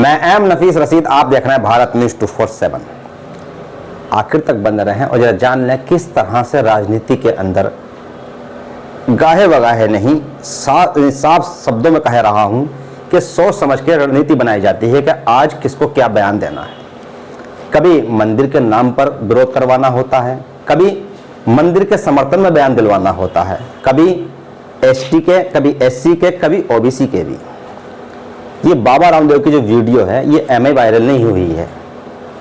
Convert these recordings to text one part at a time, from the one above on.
मैं एम नफीस रशीद, आप देख रहे हैं भारत न्यूज 247। आखिर तक बने रहें और जरा जान लें किस तरह से राजनीति के अंदर गाहे बगाहे नहीं, साफ शब्दों में कह रहा हूं कि सोच समझ के रणनीति बनाई जाती है कि आज किसको क्या बयान देना है। कभी मंदिर के नाम पर विरोध करवाना होता है, कभी मंदिर के समर्थन में बयान दिलवाना होता है, कभी एसटी के, कभी एससी के, कभी ओबीसी के भी। ये बाबा रामदेव की जो वीडियो है ये एमए वायरल नहीं हुई है।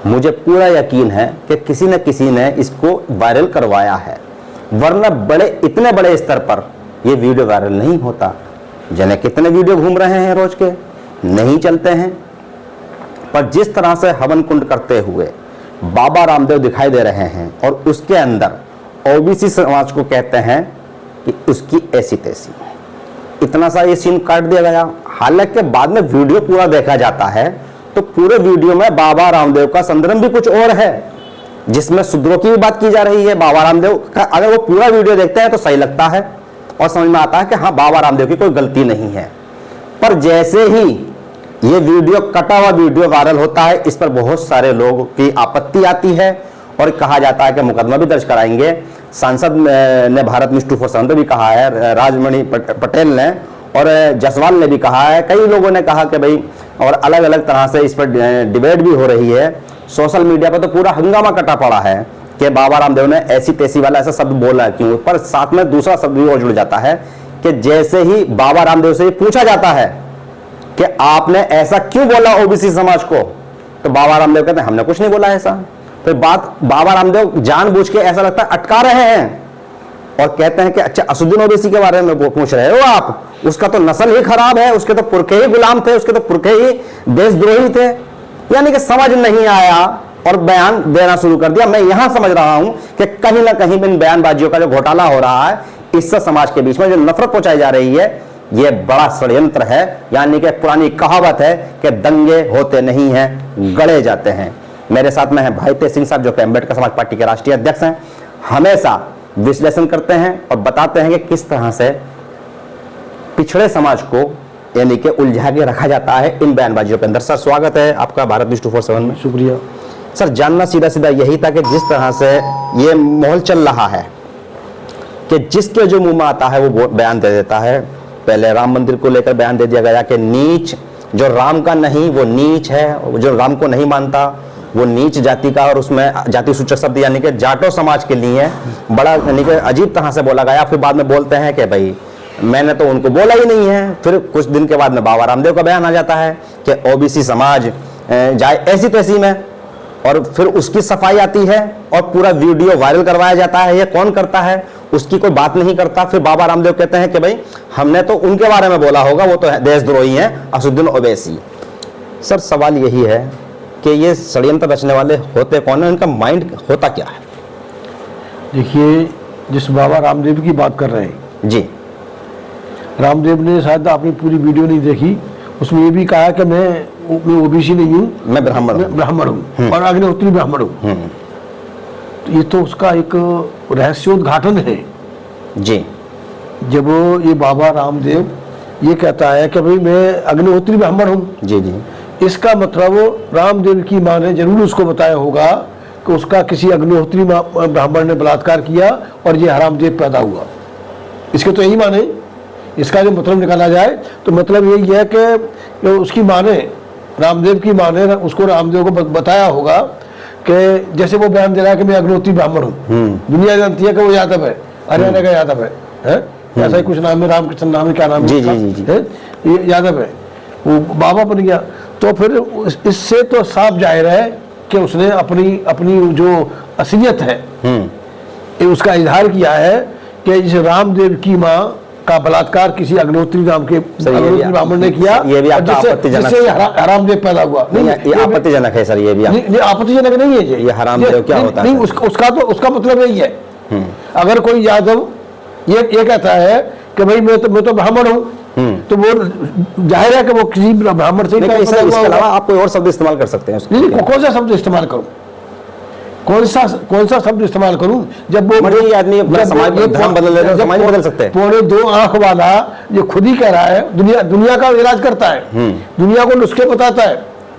मुझे पूरा यकीन है कि किसी न किसी ने इसको वायरल करवाया है, वरना इतने बड़े स्तर पर ये वीडियो वायरल नहीं होता। जाने कितने वीडियो घूम रहे हैं रोज के, नहीं चलते हैं। पर जिस तरह से हवन कुंड करते हुए बाबा रामदेव दिखाई दे रहे हैं और उसके अंदर ओबीसी समाज को कहते हैं कि उसकी ऐसी तैसी, इतना सा ये सीन काट दिया गया। हालांकि बाद में वीडियो पूरा देखा जाता है तो पूरे वीडियो में बाबा रामदेव का संदर्भ भी कुछ और है, जिसमें शूद्रों की भी बात की जा रही है। बाबा रामदेव का अगर वो पूरा वीडियो देखते हैं तो सही लगता है और समझ में आता है कि हाँ, बाबा रामदेव की कोई गलती नहीं है। पर जैसे ही ये वीडियो, कटा हुआ वीडियो वायरल होता है, इस पर बहुत सारे लोगों की आपत्ति आती है और कहा जाता है कि मुकदमा भी दर्ज कराएंगे। सांसद ने भारत न्यूज 247 भी कहा है, राजमणि पटेल ने और जसवाल ने भी कहा है, कई लोगों ने कहा कि भाई, और अलग अलग तरह से इस पर डिबेट भी हो रही है। सोशल मीडिया पर तो पूरा हंगामा कटा पड़ा है कि बाबा रामदेव ने ऐसी तैसी वाला ऐसा शब्द बोला क्यों। पर साथ में दूसरा शब्द भी और जुड़ जाता है कि जैसे ही बाबा रामदेव से पूछा जाता है कि आपने ऐसा क्यों बोला ओबीसी समाज को, तो बाबा रामदेव कहते हैं हमने कुछ नहीं बोला ऐसा। फिर बात बाबा रामदेव जानबूझ के ऐसा लगता है अटका रहे हैं और कहते हैं कि अच्छा, असुद्दीन ओवैसी के बारे में वो पूछ रहे हो आप, उसका तो नस्ल ही खराब है, उसके तो पुरखे ही गुलाम थे, उसके तो पुरखे ही देशद्रोही थे। यानी कि समझ नहीं आया और बयान देना शुरू कर दिया। मैं यहां समझ रहा हूं कि कहीं ना कहीं इन बयानबाजियों का जो घोटाला हो रहा है, इससे समाज के बीच में जो नफरत पहुंचाई जा रही है, यह बड़ा षड्यंत्र है। यानी कि पुरानी कहावत है कि दंगे होते नहीं हैं, गढ़े जाते हैं। मेरे साथ में है भाई तेज सिंह साहब, जो कि अम्बेडकर समाज पार्टी के राष्ट्रीय अध्यक्ष हैं। हमेशा विश्लेषण करते हैं और बताते हैं कि किस तरह से पिछड़े समाज को यानी कि उलझा के रखा जाता है इन बयानबाजियों के अंदर। सर, स्वागत है आपका भारत न्यूज 247 में। शुक्रिया सर। जानना सीधा सीधा यही था कि जिस तरह से ये माहौल चल रहा है कि जिसके जो मुंह में आता है वो बयान दे देता है। पहले राम मंदिर को लेकर बयान दे दिया गया कि नीच, जो राम का नहीं वो नीच है, जो राम को नहीं मानता वो नीच जाति का, और उसमें जाति सूचक शब्द यानी कि जाटो समाज के लिए बड़ा यानी कि अजीब तरह से बोला गया। फिर बाद में बोलते हैं कि भाई मैंने तो उनको बोला ही नहीं है। फिर कुछ दिन के बाद में बाबा रामदेव का बयान आ जाता है कि ओबीसी समाज जाए ऐसी तैसी में, और फिर उसकी सफाई आती है और पूरा वीडियो वायरल करवाया जाता है। ये कौन करता है, उसकी कोई बात नहीं करता। फिर बाबा रामदेव कहते हैं कि भाई हमने तो उनके बारे में बोला होगा, वो तो देशद्रोही हैं, असुद्दीन ओवैसी। सर, सवाल यही है कि ये षड्यंत्र रचने वाले होते कौन है, इनका माइंड होता क्या है? देखिए, जिस बाबा रामदेव की बात कर रहे हैं जी, रामदेव ने शायद आपने पूरी वीडियो नहीं देखी, उसमें ये भी कहा कि मैं ओबीसी नहीं हूँ, मैं ब्राह्मण हूँ और अग्निहोत्री ब्राह्मण हूँ। तो ये तो उसका एक रहस्योद्घाटन है जी। जब ये बाबा रामदेव ये कहता है कि भाई मैं अग्निहोत्री ब्राह्मण हूँ, जी जी, इसका मतलब रामदेव की माँ ने जरूर उसको बताया होगा कि उसका किसी अग्निहोत्री ब्राह्मण ने बलात्कार किया और ये हरामदेव पैदा हुआ। इसके तो यही माने, इसका जो मतलब निकाला जाए तो मतलब यही है कि उसकी माँ ने, रामदेव की माँ ने उसको रामदेव को बताया होगा कि जैसे वो बयान दे रहा है कि मैं अग्निहोत्री ब्राह्मण हूँ, दुनिया जानती है कि वो यादव है, हरियाणा का यादव है, ऐसा ही कुछ नाम है, रामकृष्ण नाम है, क्या नाम है, जी, यादव है, वो बाबा बन गया। तो फिर इससे तो साफ जाहिर है कि उसने अपनी जो असलियत है उसका इजहार किया है कि जिस रामदेव की माँ का बलात्कार किसी अग्निहोत्री नाम के ब्राह्मण ने किया, ये भी जिससे हरामदेव पैदा हुआ। नहीं, ये आपत्तिजनक है सर, ये भी आपत्तिजनक नहीं है। ये हरामदेव क्या होता है? नहीं, उसका मतलब यही है। अगर कोई यादव ये कहता है कि भाई मैं तो ब्राह्मण हूँ, तो वो जाहिर है कि वो किसी ब्राह्मण से। इसके अलावा आप कोई और शब्द इस्तेमाल कर सकते हैं? नहीं, कौन सा शब्द इस्तेमाल करूं, कौन सा शब्द इस्तेमाल करूं? जब वो आदमी अपना समाज धर्म बदल लेता है, समाज बदल सकते हैं। पौने 2 आंख वाला जो खुद ही कह रहा है दुनिया का इलाज करता है, दुनिया को नुस्खे बताता है,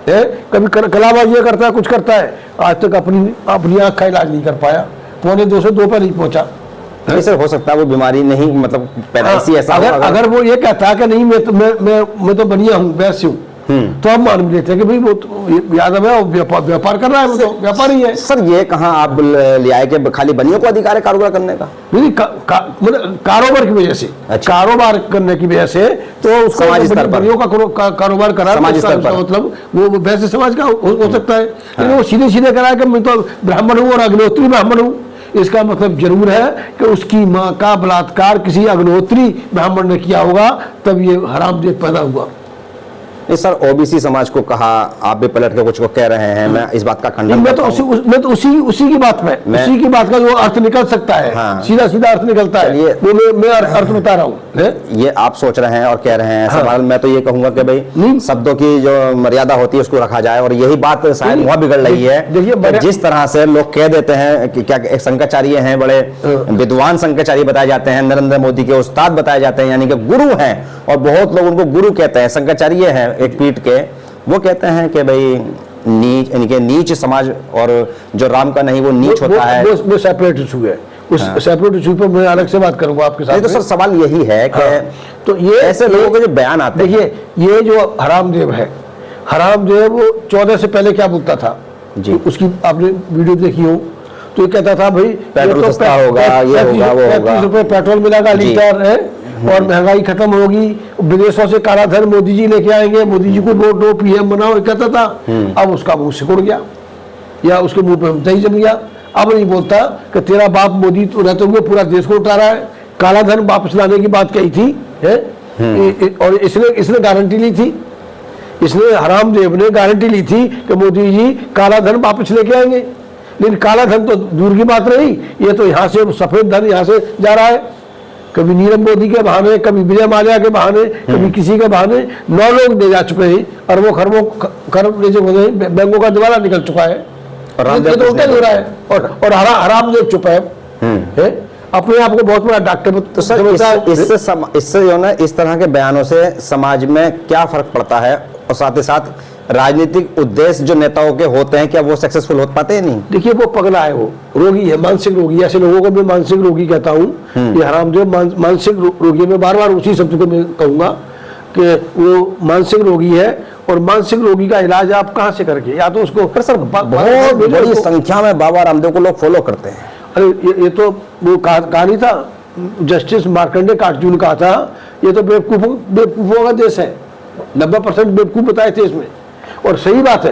है, कभी कलाबाजी ये करता है, कुछ करता है, आज तक अपनी आंख का इलाज नहीं कर पाया, 2.25 से 2 पर नहीं पहुंचा। नहीं सर, हो सकता है वो बीमारी नहीं, मतलब पैदाइशी ऐसा हो, अगर वो ये कहता है कि नहीं मैं तो बढ़िया हूँ, वैसे हूँ, तो हम मान भी लेते हैं कि भाई वो तो यादव है, व्यापार कर रहा है, वो तो व्यापारी है। सर ये कहाँ आप ले आए कि खाली बनियों को अधिकार है कारोबार करने का? नहीं, मतलब कारोबार की वजह से, अच्छा। कारोबार करने की वजह से तो उसको समाज स्तर पर बनियों का कारोबार करा, समाज स्तर पर, मतलब वो वैसे समाज का हो सकता है, लेकिन वो सीधे सीधे करा कि मैं तो ब्राह्मण हूँ और अग्निहोत्री ब्राह्मण हूँ। इसका मतलब जरूर है कि उसकी माँ का बलात्कार किसी अग्निहोत्री ब्राह्मण ने किया होगा, तब ये हरामदेव पैदा हुआ। नहीं सर, ओबीसी समाज को कहा, आप भी पलट के कुछ को कह रहे हैं, मैं इस बात का खंडन मैं करता हूं। तो उसी की बात में, उसी की बात का जो अर्थ निकल सकता है, हाँ। सीधा सीधा अर्थ निकलता है, वो मैं अर्थ बता रहा हूँ। ये आप सोच रहे हैं और कह रहे हैं सवाल, मैं तो ये कहूंगा कि भाई शब्दों की जो मर्यादा होती है उसको रखा जाए, और यही बात शायद वहां बिगड़ रही है। देखिए, जिस तरह से लोग कह देते हैं कि क्या एक शंकराचार्य हैं, बड़े विद्वान शंकराचार्य बताए जाते हैं, नरेंद्र मोदी के उस्ताद बताए जाते हैं, यानी कि गुरु हैं, और बहुत लोग उनको गुरु कहते हैं, शंकराचार्य हैं एक पीठ के, वो कहते हैं कि भाई नीच, यानी कि नीच समाज, और जो राम का नहीं वो नीच होता है। वो सेपरेट इशू है, उस सेपरेट इशू पर मैं अलग से बात करूंगा आपके साथ। तो सर सवाल यही है कि तो ये ऐसे लोगों के जो बयान आते हैं, देखिए ये जो हरामदेव है, हरामदेव वो 14 से पहले क्या बोलता था जी, उसकी आपने वीडियो देखी हो, तो ये कहता था भाई पेट्रोल सस्ता होगा, ये होगा, वो होगा, 35 रुपए पेट्रोल मिलेगा लीटर है, और महंगाई खत्म होगी, विदेशों से काला धन मोदी जी लेके आएंगे, मोदी जी को वोट दो, पीएम बनाओ, कहता था। अब उसका मुंह सिकुड़ गया, या उसके मुंह पे दही जम गया। अब नहीं बोलता कि तेरा बाप मोदी तो रहते हुए पूरा देश को उठा रहा है, काला धन वापस लाने की बात कही थी, है? और इसने गारंटी ली थी, इसने हरामदेव ने गारंटी ली थी कि मोदी जी काला धन वापस लेके आएंगे, लेकिन काला धन तो दूर की बात रही, ये तो यहाँ से सफेद धन यहाँ से जा रहा है, कभी नीरव मोदी के बहाने, कभी विजय माल्या के बहाने, कभी किसी के बहाने 9 लोग दे जा चुके हैं, अरबों खरबों जो बैंकों का दिवाला निकल चुका है, ये तो उल्टा हो रहा है, और हरामदेव चुप है, अपने आप को बहुत बड़ा डॉक्टर। तो सर इससे जो ना इस तरह के बयानों से समाज में क्या फर्क पड़ता है, और साथ ही साथ राजनीतिक उद्देश्य जो नेताओं के होते हैं, क्या वो सक्सेसफुल हो पाते हैं? नहीं, देखिए वो पगला है, वो रोगी है, मानसिक रोगी, ऐसे लोगों को मैं मानसिक रोगी कहता हूँ। ये हरामदेव मानसिक रोगी, मैं बार बार उसी शब्द को मैं कहूंगा कि वो मानसिक रोगी है, और मानसिक रोगी का इलाज आप कहाँ से करके, या तो उसको सर बहुत बड़ी संख्या में बाबा रामदेव को लोग फॉलो करते हैं। अरे ये तो वो कहा नहीं था, जस्टिस मार्कंडे कार्टून कहा था, ये तो बेवकूफों का देश है, 90% बेवकूफ बताए थे इसमें। और सही बात है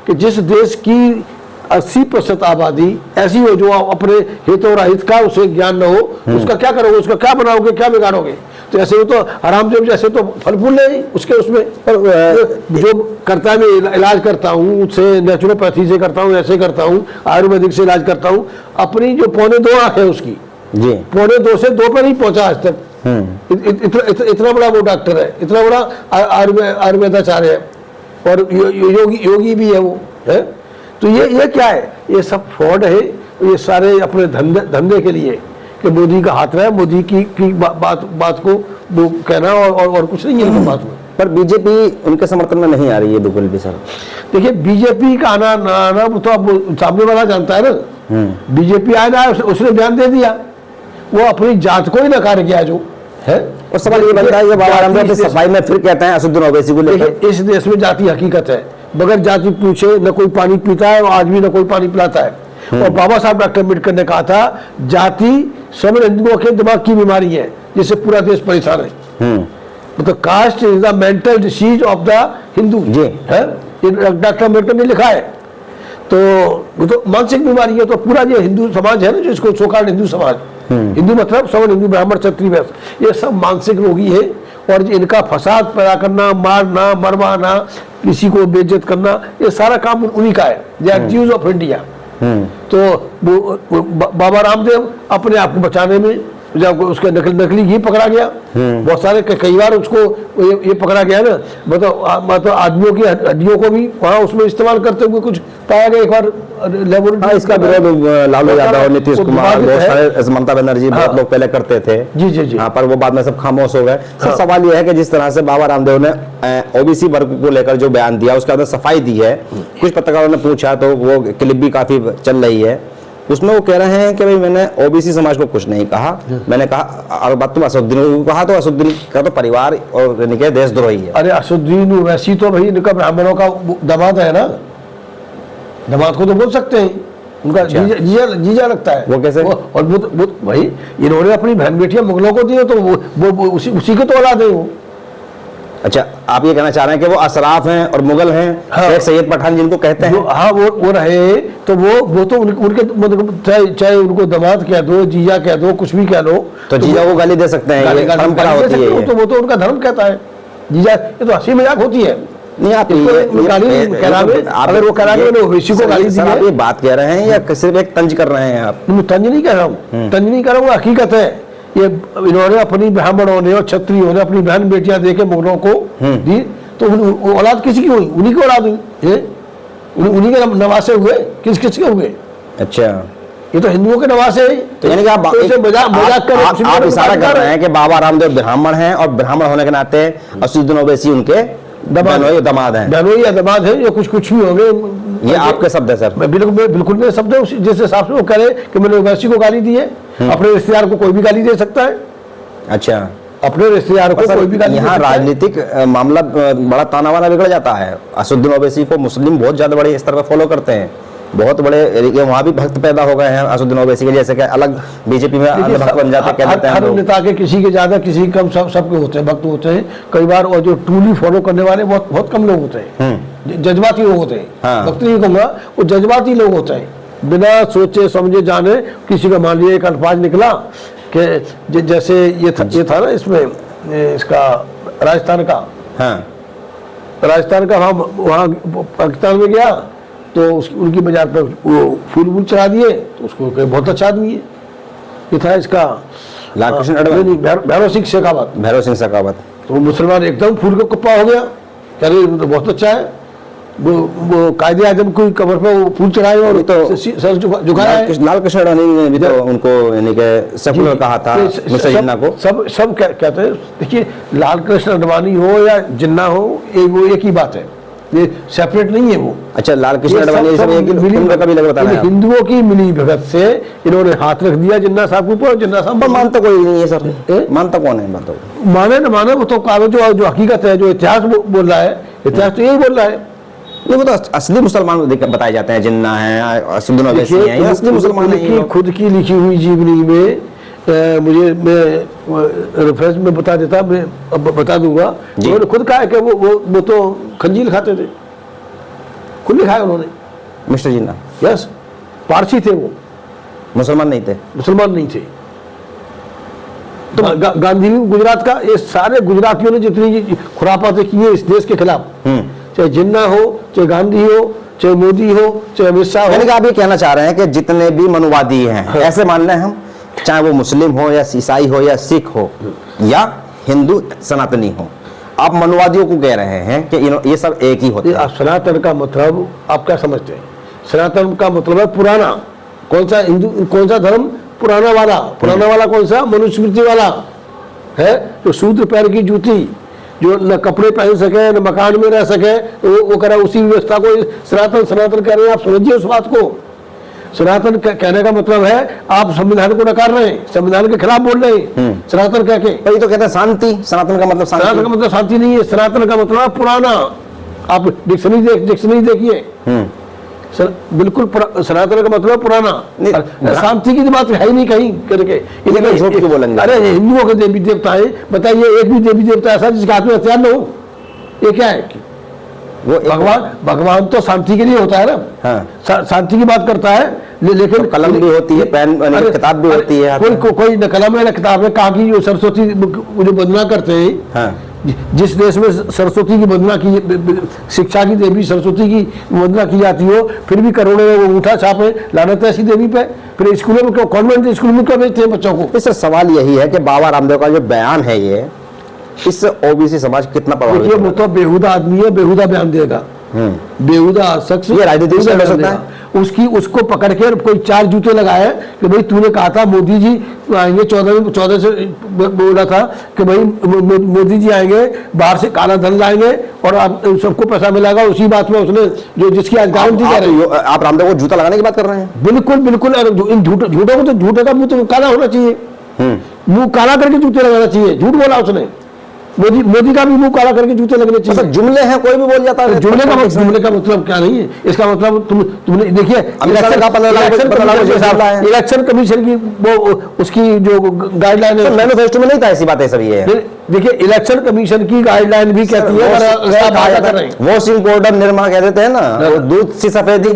कि जिस देश की 80% आबादी ऐसी हो जो अपने हित और अहित का उसे ज्ञान न हो, उसका क्या करोगे, उसका क्या बनाओगे, क्या बिगाड़ोगे? तो ऐसे तो हरामदेव जैसे तो फल फूल नहीं उसके उसमें, जो करता है मैं इलाज करता हूँ, उससे नेचुरोपैथी से करता हूँ, ऐसे करता हूँ, आयुर्वेदिक से इलाज करता हूँ, अपनी जो 2.25 आँख है उसकी जी 2.25 से 2 पर नहीं पहुंचा आज तक। इतना बड़ा वो डॉक्टर है, इतना बड़ा आयुर्वेदाचार्य है, और योगी भी है वो, है? तो ये क्या है, ये सब फ्रॉड है, ये सारे अपने धंधे के लिए कि मोदी का हाथ रहा है, मोदी की बात को वो कहना, और कुछ नहीं है इनकी बात में। पर बीजेपी उनके समर्थन में नहीं आ रही है बिल्कुल भी। सर देखिए बीजेपी का आना ना आना वो तो अब सामने वाला जानता है ना, बीजेपी आया ना, उसने बयान दे दिया, वो अपनी जात को ही नकार गया जो है। और सवाल ये बनता है, बाबा रामदेव सफाई में फिर कहते हैं असदुद्दीन ओवैसी को लेकर, इस देश में जाति हकीकत है, बगैर जाति पूछे न कोई पानी पीता है, और आज भी न कोई पानी पिलाता है। और बाबा साहब डॉक्टर अम्बेडकर ने कहा था, जाति सब हिंदुओं के दिमाग की बीमारी है जिससे पूरा देश परेशान है, मतलब caste is the mental disease of the Hindu है, डॉक्टर अम्बेडकर ने लिखा है। तो वो तो मानसिक बीमारी है, तो पूरा ये हिंदू समाज है ना, जो इसको सोकाल्ड हिंदू समाज, हिंदू मतलब सवर्ण हिंदू, ब्राह्मण, क्षत्रिय, वैश्य, ये सब मानसिक रोगी है, और इनका फसाद पैदा करना, मारना, मरवाना, किसी को बेइज्जत करना, ये सारा काम उन्हीं का है, they are Jews of India. तो बाबा रामदेव अपने आप को बचाने में जब उसका नकली घी पकड़ा गया, बहुत सारे कई बार उसको ये पकड़ा गया ना, मतलब आदमियों की हड्डियों को भी वहाँ उसमें इस्तेमाल करते हुए कुछ पाया गया एक बार लेबोरेटरी। इसका विरोध लालू यादव, नीतीश कुमार, बहुत सारे, ममता बनर्जी, बहुत लोग पहले करते थे। जी जी जी। पर वो बाद में सब खामोश हो गए। सवाल यह है कि जिस तरह से बाबा रामदेव ने ओबीसी वर्ग को लेकर जो बयान दिया, उसके अंदर सफाई दी है, कुछ पत्रकारों ने पूछा तो वो क्लिप भी काफी चल रही है, उसमें वो कह रहे हैं कि भाई मैंने ओबीसी समाज को कुछ नहीं कहा, मैंने कहा, और बात तुम असदुद्दीन को कहा, तो असदुद्दीन का तो परिवार और इनके देशद्रोही है। अरे असदुद्दीन वैसी तो भाई इनका ब्राह्मणों का दामाद है ना, दामाद को तो बोल सकते हैं, उनका जीजा लगता है। वो कैसे? और वो भाई इन्होंने अपनी बहन बेटियां मुगलों को दी, तो वो उसी के तो औलाद है वो। अच्छा, आप ये कहना चाह रहे हैं कि वो अशराफ हैं और मुगल हैं, हाँ। एक सैयद पठान जिनको कहते हैं। हाँ, वो रहे तो वो तो उनके मतलब चाहे उनको दामाद कह दो, जीजा कह दो, कुछ भी कह लो, तो जीजा को गाली दे सकते हैं, ये परंपरा होती है। वो तो उनका धर्म कहता है जीजा, ये तो हंसी मजाक होती है। नहीं, आप अगर वो करावे ओबीसी को गाली दी है, आप ये बात कह रहे हैं या सिर्फ एक तंज कर रहे हैं आप? तंज नहीं कह रहा हूँ, तंज नहीं कर रहा हूँ, हकीकत है। ये इन्होंने अपनी ब्राह्मणों ने और क्षत्रियों ने अपनी बहन बेटियां देके मुगलों को दी, तो औलाद किसी की हुई? उन्हीं की औलाद हुई, उन्हीं के नवासे हुए, किस किस के हुए? अच्छा, ये तो हिंदुओं के नवासे है। तो यानी कि आप इशारा कर रहे हैं कि बाबा रामदेव ब्राह्मण हैं और ब्राह्मण होने के नाते असदुद्दीन ओवैसी उनके दामाद हैं, बहनोई या दामाद है, या कुछ भी होंगे। ये आपके शब्द है सर? बिल्कुल मेरे शब्द है। जिस हिसाब से वो कह रहे कि मैंने ओवैसी को गाली दी है, अपने रिश्तेदार को कोई भी गाली दे सकता है। अच्छा, अपने रिश्तेदार को कोई भी गाली। यहाँ राजनीतिक मामला बड़ा तानावाना बिगड़ जाता है। असदुद्दीन ओवैसी को मुस्लिम बहुत ज्यादा बड़े स्तर पर फॉलो करते हैं, बहुत बड़े वहाँ भी भक्त पैदा हो गए हैं असदुद्दीन ओवैसी के, जैसे कि अलग बीजेपी में अंध भक्त बन जाते हैं। हर नेता के किसी के ज्यादा किसी के कम सबके होते हैं, भक्त होते हैं कई बार, और जो ट्रूली फॉलो करने वाले बहुत कम लोग होते हैं, जज्बाती लोग होते हैं। हाँ। भक्त नहीं कहूँगा, वो जज्बाती लोग होते हैं, बिना सोचे समझे जाने किसी का मान लिया एक अल्फाज निकला कि जैसे ये था ना इसमें, इसका राजस्थान का, हाँ, राजस्थान का वहाँ पाकिस्तान में गया तो उनकी बाजार पर वो फूल चढ़ा दिए, तो उसको बहुत अच्छा आदमी है। ये था इसका लालकृष्ण अडवाणी, भैरव सिंह शेखावत, भैरव सिंह शेखावत। तो मुसलमान एकदम फूल का कुप्पा हो गया, कह रहे तो बहुत अच्छा है। वो कायदे आजम की कब्र पर वो फूल चढ़ाए और तो सर झुकाया है। लालकृष्ण अडवाणी ने भी तो उनको यानी कि सेकुलर कहा था, मिस्टर जिन्ना को। सब कहते हैं। देखिए, लालकृष्ण अडवाणी हो या जिन्ना हो, वो एक ही बात है, ये सेपरेट नहीं है वो। अच्छा, लालकृष्ण अडवाणी सब हिंदुओं की मिली भगत से इन्होंने हाथ रख दिया जिन्ना साहब के ऊपर। जिन्ना साहब मानता कोई नहीं है सर, मानता कौन है? माने न माने, वो तो कागज जो हकीकत है, जो इतिहास बोल रहा है, इतिहास तो यही बोल रहा है। वो तो असली मुसलमान बताए जाते हैं, जिन्ना है, असदुद्दीन ओवैसी हैं, ये असली मुसलमान हैं। खुद की लिखी हुई जीवनी में मुझे, मैं रेफरेंस में बता देता, मैं बता दूंगा। उन्होंने खुद कहा है कि वो तो खंजीर खाते थे, खुद लिखा है उन्होंने, मिस्टर जिन्ना। यस, पारसी थे वो, मुसलमान नहीं थे, मुसलमान नहीं थे। तो गांधी गुजरात का, ये सारे गुजरातियों ने जितनी खुरापातें की है इस देश के खिलाफ, चाहे जिन्ना हो, चाहे गांधी हो, चाहे मोदी हो, चाहे अमित शाह हो। यानी कि आप ये कहना चाह रहे हैं कि जितने भी मनुवादी हैं, ऐसे मान लें हम, चाहे वो मुस्लिम हो या ईसाई हो या सिख हो या हिंदू सनातनी हो, आप मनुवादियों को कह रहे हैं कि ये सब एक ही होते हैं। सनातन का मतलब आप क्या समझते हैं? सनातन का मतलब है पुराना। कौन सा हिंदू, कौन सा धर्म? पुराना वाला। पुराना वाला कौन सा? मनुस्मृति वाला है, जो शूद्र पैर की जूती, जो न कपड़े पहन सके न मकान में रह सके, तो वो करा उसी व्यवस्था को सनातन कह रहे हैं। आप समझिए उस बात को। सनातन कहने का मतलब है आप संविधान को नकार रहे हैं, संविधान के खिलाफ बोल रहे हैं सनातन कह के। ये तो कहते हैं शांति। सनातन का मतलब सनातन का मतलब शांति नहीं है, सनातन का मतलब पुराना। आप डिक्शनरी देखिए, बिल्कुल सनातन का मतलब पुराना। शांति की बात है ही नहीं कहीं करके। झूठ क्यों बोलेंगे? अरे हिंदुओं के देवी देवता है, बताइए एक भी देवी देवता ऐसा जिसके हाथ में हथियार न हो? ये क्या है? वो भगवान तो शांति के लिए होता है ना। हाँ। शांति की बात करता है, लेकिन तो कलम भी होती है, पेन किताब भी होती है। कोई न कलम है न किताब है। कहा कि जो सरस्वती जो वंदना करते हैं, हाँ। जिस देश में सरस्वती की वंदना की, शिक्षा की देवी सरस्वती की वंदना की जाती हो, फिर भी करोड़ों लोग अंगूठा छापे लानत है ऐसी देवी पे। फिर स्कूलों में क्यों, कॉन्वेंट स्कूल में क्यों भेजते हैं बच्चों को? सर सवाल यही है कि बाबा रामदेव का जो बयान है ये, इससे ओबीसी समाज कितना प्रभावित देखिए, वो तो बेहुदा आदमी है, बेहुदा बयान देगा, बेहुदा शख्स ये राजनीति से हो सकता है। उसको पकड़ के कोई 4 जूते लगाए कि भाई तूने कहा था मोदी जी आएंगे, 14 से बोला था कि भाई मोदी जी आएंगे, बाहर से काला धन लाएंगे और आप सबको पैसा मिलेगा। उसी बात में उसने जो जिसकी आज गारंटी कर रही है, आप रामदेव को जूता लगाने की बात कर रहे हैं? बिल्कुल बिल्कुल। इन झूठों को तो झूठे का मुंह तो काला होना चाहिए, मुंह काला करके जूते लगाना चाहिए। झूठ बोला उसने, मोदी का भी मुंह काला करके जूते लगने चाहिए। मतलब जुमले हैं, कोई भी बोल जाता है। जुमले का मतलब क्या नहीं है? इसका मतलब तुमने देखिए, इलेक्शन कमीशन की वो उसकी जो गाइडलाइन है, मैनिफेस्टो में नहीं था ऐसी बातें सभी है। देखिए, इलेक्शन कमीशन की गाइडलाइन भी कहती है, वॉशिंग पाउडर निरमा कह देते हैं ना, दूध की सफेदी,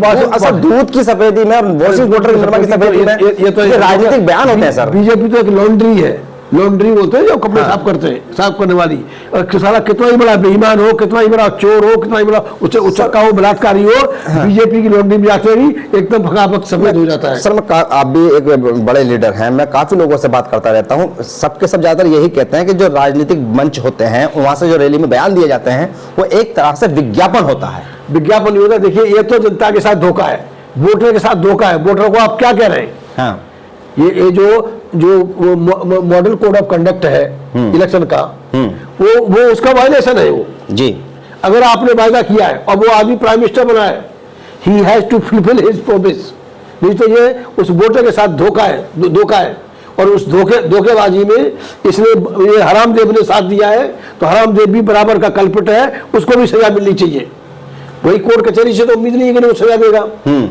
दूध की सफेदी में वॉशिंग पाउडर निरमा की सफेदी में, ये तो राजनीतिक बयान होते हैं सर। बीजेपी तो एक लॉन्ड्री है, लॉन्ड्री बोलते हैं जो कपड़े साफ करते हैं, साफ करने वाली। और साला कितना ही बड़ा बेईमान हो, कितना ही बड़ा चोर हो, कितना ही बड़ा उचक्का हो, बलात्कारी हो, बीजेपी की लॉन्ड्री में जाते ही एकदम फकाफक सफेद हो जाता है। सर आप भी एक बड़े लीडर हैं, मैं काफी लोगों से बात करता रहता हूं, सबके सब ज्यादातर यही कहते हैं कि जो राजनीतिक मंच होते हैं वहां से जो रैली में बयान दिए जाते हैं वो एक तरह से विज्ञापन होता है। विज्ञापन नहीं होता। देखिए, ये तो जनता के साथ धोखा है, वोटर के साथ धोखा है। वोटर को आप क्या कह रहे हैं? हाँ, ये जो मॉडल कोड ऑफ कंडक्ट है इलेक्शन का, वो उसका वायलेशन है वो जी। अगर आपने वायदा किया है और वो आदमी प्राइम मिनिस्टर बना है, he has to fulfil his promise. नहीं तो ये उस वोटर के साथ धोखा है। और उस धोखेबाजी में इसने, ये हरामदेव ने साथ दिया है, तो हरामदेव भी बराबर का कल्पित है, उसको भी सजा मिलनी चाहिए। वही कोर्ट कचहरी से तो उम्मीद नहीं है कि वो सजा देगा।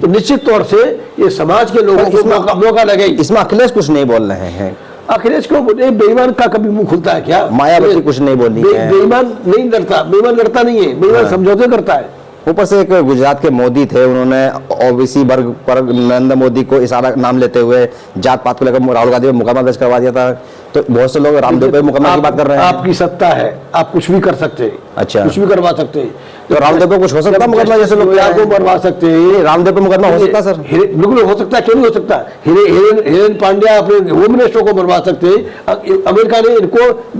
तो निश्चित तौर से ये समाज के लोगों को मौका लगे। इसमें अखिलेश कुछ नहीं बोल रहे हैं। अखिलेश को बेईमान का कभी मुंह खुलता है क्या? मायावती कुछ नहीं बोली है। बेईमान नहीं लड़ता, बेईमान लड़ता नहीं है, बेईमान समझौते करता है। ऊपर से एक गुजरात के मोदी थे, उन्होंने ओबीसी वर्ग पर नरेंद्र मोदी को इशारा नाम लेते हुए जात पात को लेकर राहुल गांधी पे मुकदमा दर्ज करवा दिया था। तो बहुत से लोग रामदेव पे मुकदमा की बात कर रहे हैं। आपकी सत्ता है, आप कुछ भी कर सकते हैं। अच्छा, कुछ भी करवा सकते हैं। तो रामदेव पे कुछ हो सकता है मुकदमा? जैसे लोग को मरवा सकते हैं, रामदेव पे मुकदमा हो सकता है सर? बिल्कुल हो सकता है, क्यों नहीं हो सकता? हिरेन पांड्या अपने होम मिनिस्टर को मरवा सकते हैं। अमेरिका ने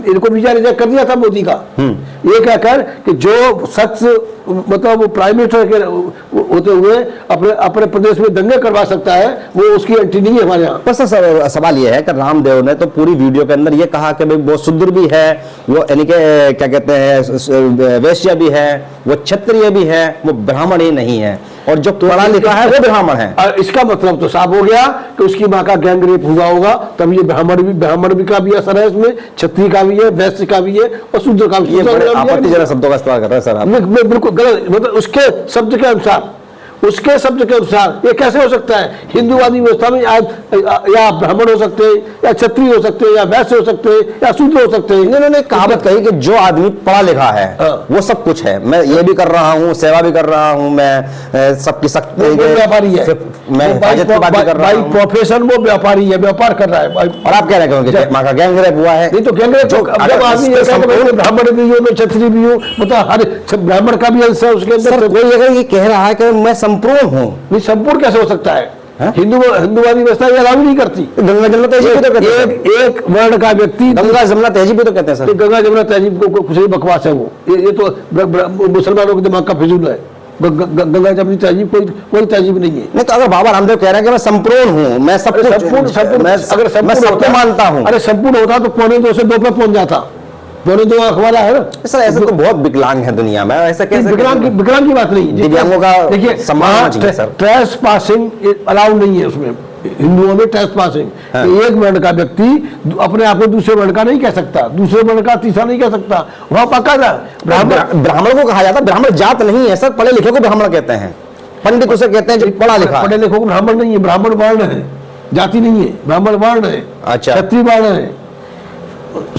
इनको वीजा रिजेक्ट कर दिया था मोदी का, ये कहकर कि जो शख्स मतलब वो प्राइम मिनिस्टर के होते हुए अपने प्रदेश में दंगे करवा सकता है, वो उसकी एंट्री नहीं है हमारे यहाँ। बस सर सवाल ये है कि रामदेव ने तो पूरी वीडियो के अंदर ये कहा कि भाई वो शूद्र भी है, वो यानी कि क्या कहते हैं वैश्य भी है, वो क्षत्रिय भी है, वो ब्राह्मण ही नहीं है, और जो पढ़ा लिखा है वो ब्राह्मण है। इसका मतलब तो साफ हो गया कि उसकी माँ का गैंग रेप हुआ होगा, तब ये ब्राह्मण भी का भी असर है इसमें, क्षत्रिय का भी है, वैश्य का भी है और शूद्र का भी। आपत्तिजनक शब्दों का इस्तेमाल कर रहे हैं सर आप। बिल्कुल गलत, मतलब उसके शब्द के अनुसार ये कैसे हो सकता है? हिंदूवादी व्यवस्था में आज या ब्राह्मण हो सकते हैं, या क्षत्रिय हो सकते हैं, या वैश्य हो सकते हैं, या शूद्र हो सकते हैं। इन्होंने कहावत कही कि जो आदमी पढ़ा लिखा है वो सब कुछ है। मैं ये भी कर रहा हूँ, सेवा भी कर रहा हूँ, मैं सबकी व्यापारी है, मैं हिफाजत की बात कर रहा हूँ। प्रोफेशन वो व्यापारी है, व्यापार कर रहा है। और आप कह रहे हैं माँ का गैंग रेप हुआ है? नहीं तो गैंग रेप, जब आदमी ब्राह्मण भी हो, मैं क्षत्रिय भी हूँ, मतलब हर ब्राह्मण का भी अंश है उसके अंदर। कोई अगर ये कह रहा है कि मैं संपूर्ण हूँ, नहीं संपूर्ण कैसे हो सकता है? हिंदूवादी व्यवस्था ये अलाउ नहीं करती। गंगा जमुना तहजीब भी तो कहते हैं। एक वर्ण का व्यक्ति, गंगा जमुना तहजीब भी तो कहते हैं सर। गंगा जमुना तहजीब को कुछ ही बकवास है वो, ये तो मुसलमानों के दिमाग का फिजूल है। गंगा जमुनी तहजीब कोई तहजीब नहीं है। नहीं तो अगर बाबा रामदेव कह रहे हैं कि मैं संपूर्ण हूँ, मैं संपूर्ण मैं सबको मानता हूँ, अरे संपूर्ण होता तो 1.25 से 2 पे पहुंच जाता। 2.25 अखबारा है ना सर। ऐसे तो बहुत विकलांग है दुनिया में, ऐसा कैसे? विकलांग की बात नहीं, दिव्यांगों का देखिए सम्मान चाहिए सर। ट्रेस पासिंग अलाउ नहीं है उसमें, हिंदुओं में ट्रेस पासिंग। एक वर्ण का व्यक्ति अपने आप को दूसरे वर्ण का नहीं कह सकता, दूसरे वर्ण का तीसरा नहीं कह सकता, वहां पक्का था। ब्राह्मण को कहा जाता, ब्राह्मण जात नहीं है सर, पढ़े लिखे को ब्राह्मण कहते हैं, पंडित उसे कहते हैं जो पढ़ा लिखा। पढ़े लिखे को ब्राह्मण नहीं है, ब्राह्मण वर्ण है, जाति नहीं है, ब्राह्मण वर्ण है। अच्छा, क्षत्रिय वर्ण है,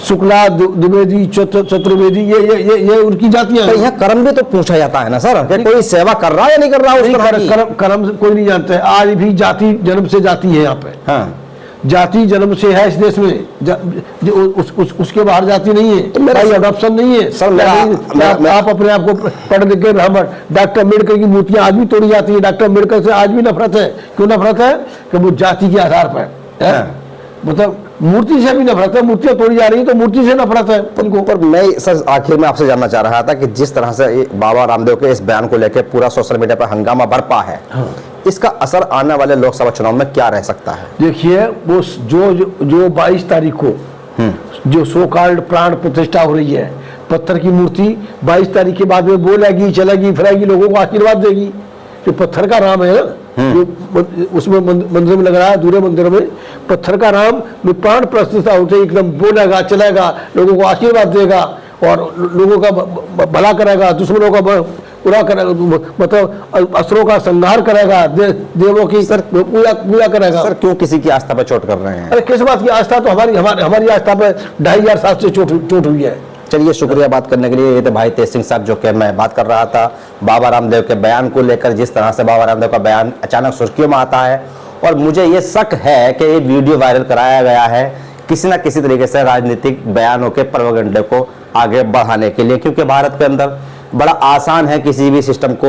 शुक्ला, द्विवेदी, चतुर्वेदी, ये उनकी जातियां हैं। यहाँ कर्म भी तो पूछा जाता है ना सर, कि कोई सेवा कर रहा है या नहीं कर रहा? कर्म कोई नहीं जानता है। आज भी जाति जन्म से जाति है यहाँ पे। हाँ, जाति जन्म से है इस देश में, उसके बाहर जाति नहीं है, कोई अडॉप्शन नहीं है। सर, आप अपने आप को पढ़ लिख के ब्राह्मण, डॉक्टर अम्बेडकर की मूर्तियां आज भी तोड़ी जाती है। डॉक्टर अम्बेडकर से आज भी नफरत है। क्यों नफरत है? कि वो जाति के आधार पर है। मतलब मूर्ति से भी नफरत है, मूर्तियां तोड़ी जा रही है तो मूर्ति से नफरत है उनको। पर मैं सर आखिर में आपसे जानना चाह रहा था कि जिस तरह से बाबा रामदेव के इस बयान को लेकर पूरा सोशल मीडिया पर हंगामा बरपा है, इसका असर आने वाले लोकसभा चुनाव में क्या रह सकता है? देखिए, वो जो 22 तारीख को जो सो कॉल्ड प्राण प्रतिष्ठा हो रही है, पत्थर की मूर्ति 22 तारीख के बाद में बोलेगी, चलेगी, फिरेगी, लोगों को आशीर्वाद देगी। जो पत्थर का राम है, जो उसमें मंदिर में लग रहा है, दूसरे मंदिर में पत्थर का राम में प्राण प्रतिष्ठा होते एकदम बोलेगा, चलेगा, लोगों को आशीर्वाद देगा और लोगों का भला करेगा, दुश्मनों का पूरा करेगा, मतलब असुरों का संहार करेगा, देवों की पूजा करेगा। सर, क्यों किसी की आस्था पर चोट कर रहे हैं? अरे किस बात की आस्था? तो हमारी आस्था पर 2500 साल से चोट हुई है। चलिए, शुक्रिया बात करने के लिए। ये तो भाई तेज सिंह साहब जो कि मैं बात कर रहा था बाबा रामदेव के बयान को लेकर, जिस तरह से बाबा रामदेव का बयान अचानक सुर्खियों में आता है, और मुझे ये शक है कि ये वीडियो वायरल कराया गया है किसी न किसी तरीके से राजनीतिक बयानों के प्रोपेगेंडे को आगे बढ़ाने के लिए, क्योंकि भारत के अंदर बड़ा आसान है किसी भी सिस्टम को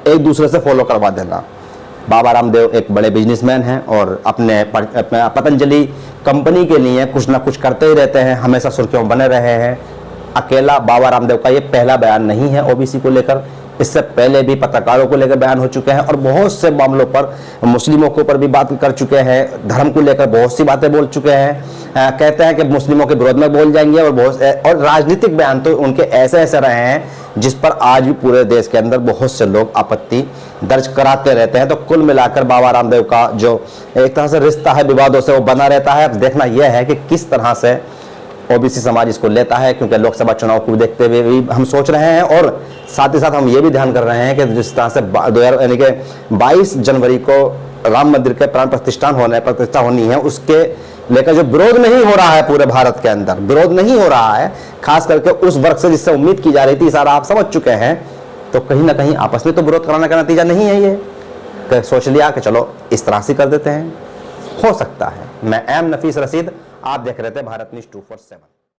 एक दूसरे से फॉलो करवा देना। बाबा रामदेव एक बड़े बिजनेसमैन हैं और अपने पतंजलि कंपनी के लिए कुछ ना कुछ करते ही रहते हैं, हमेशा सुर्खियों में बने रहे हैं। अकेला बाबा रामदेव का ये पहला बयान नहीं है ओबीसी को लेकर, इससे पहले भी पत्रकारों को लेकर बयान हो चुके हैं और बहुत से मामलों पर मुस्लिमों के ऊपर भी बात कर चुके हैं, धर्म को लेकर बहुत सी बातें बोल चुके हैं। कहते हैं कि मुस्लिमों के विरोध में बोल जाएंगे और राजनीतिक बयान तो उनके ऐसे ऐसे रहे हैं जिस पर आज भी पूरे देश के अंदर बहुत से लोग आपत्ति दर्ज कराते रहते हैं। तो कुल मिलाकर बाबा रामदेव का जो एक तरह से रिश्ता है विवादों से, वो बना रहता है। अब देखना यह है कि किस तरह से ओबीसी समाज इसको लेता है, क्योंकि लोकसभा चुनाव को देखते हुए भी हम सोच रहे हैं और साथ ही साथ हम ये भी ध्यान कर रहे हैं कि जिस तरह से 22 जनवरी को राम मंदिर के प्राण प्रतिष्ठा होनी है, उसके लेकर जो विरोध नहीं हो रहा है पूरे भारत के अंदर, विरोध नहीं हो रहा है, खास करके उस वर्ग से जिससे उम्मीद की जा रही थी, सारा आप समझ चुके हैं। तो कहीं ना कहीं आपस में तो विरोध कराने का नतीजा नहीं है ये, तो सोच लिया कि चलो इस तरह से कर देते हैं, हो सकता है। मैं एम नफीस रशीद, आप देख रहे थे भारत न्यूज़ 247।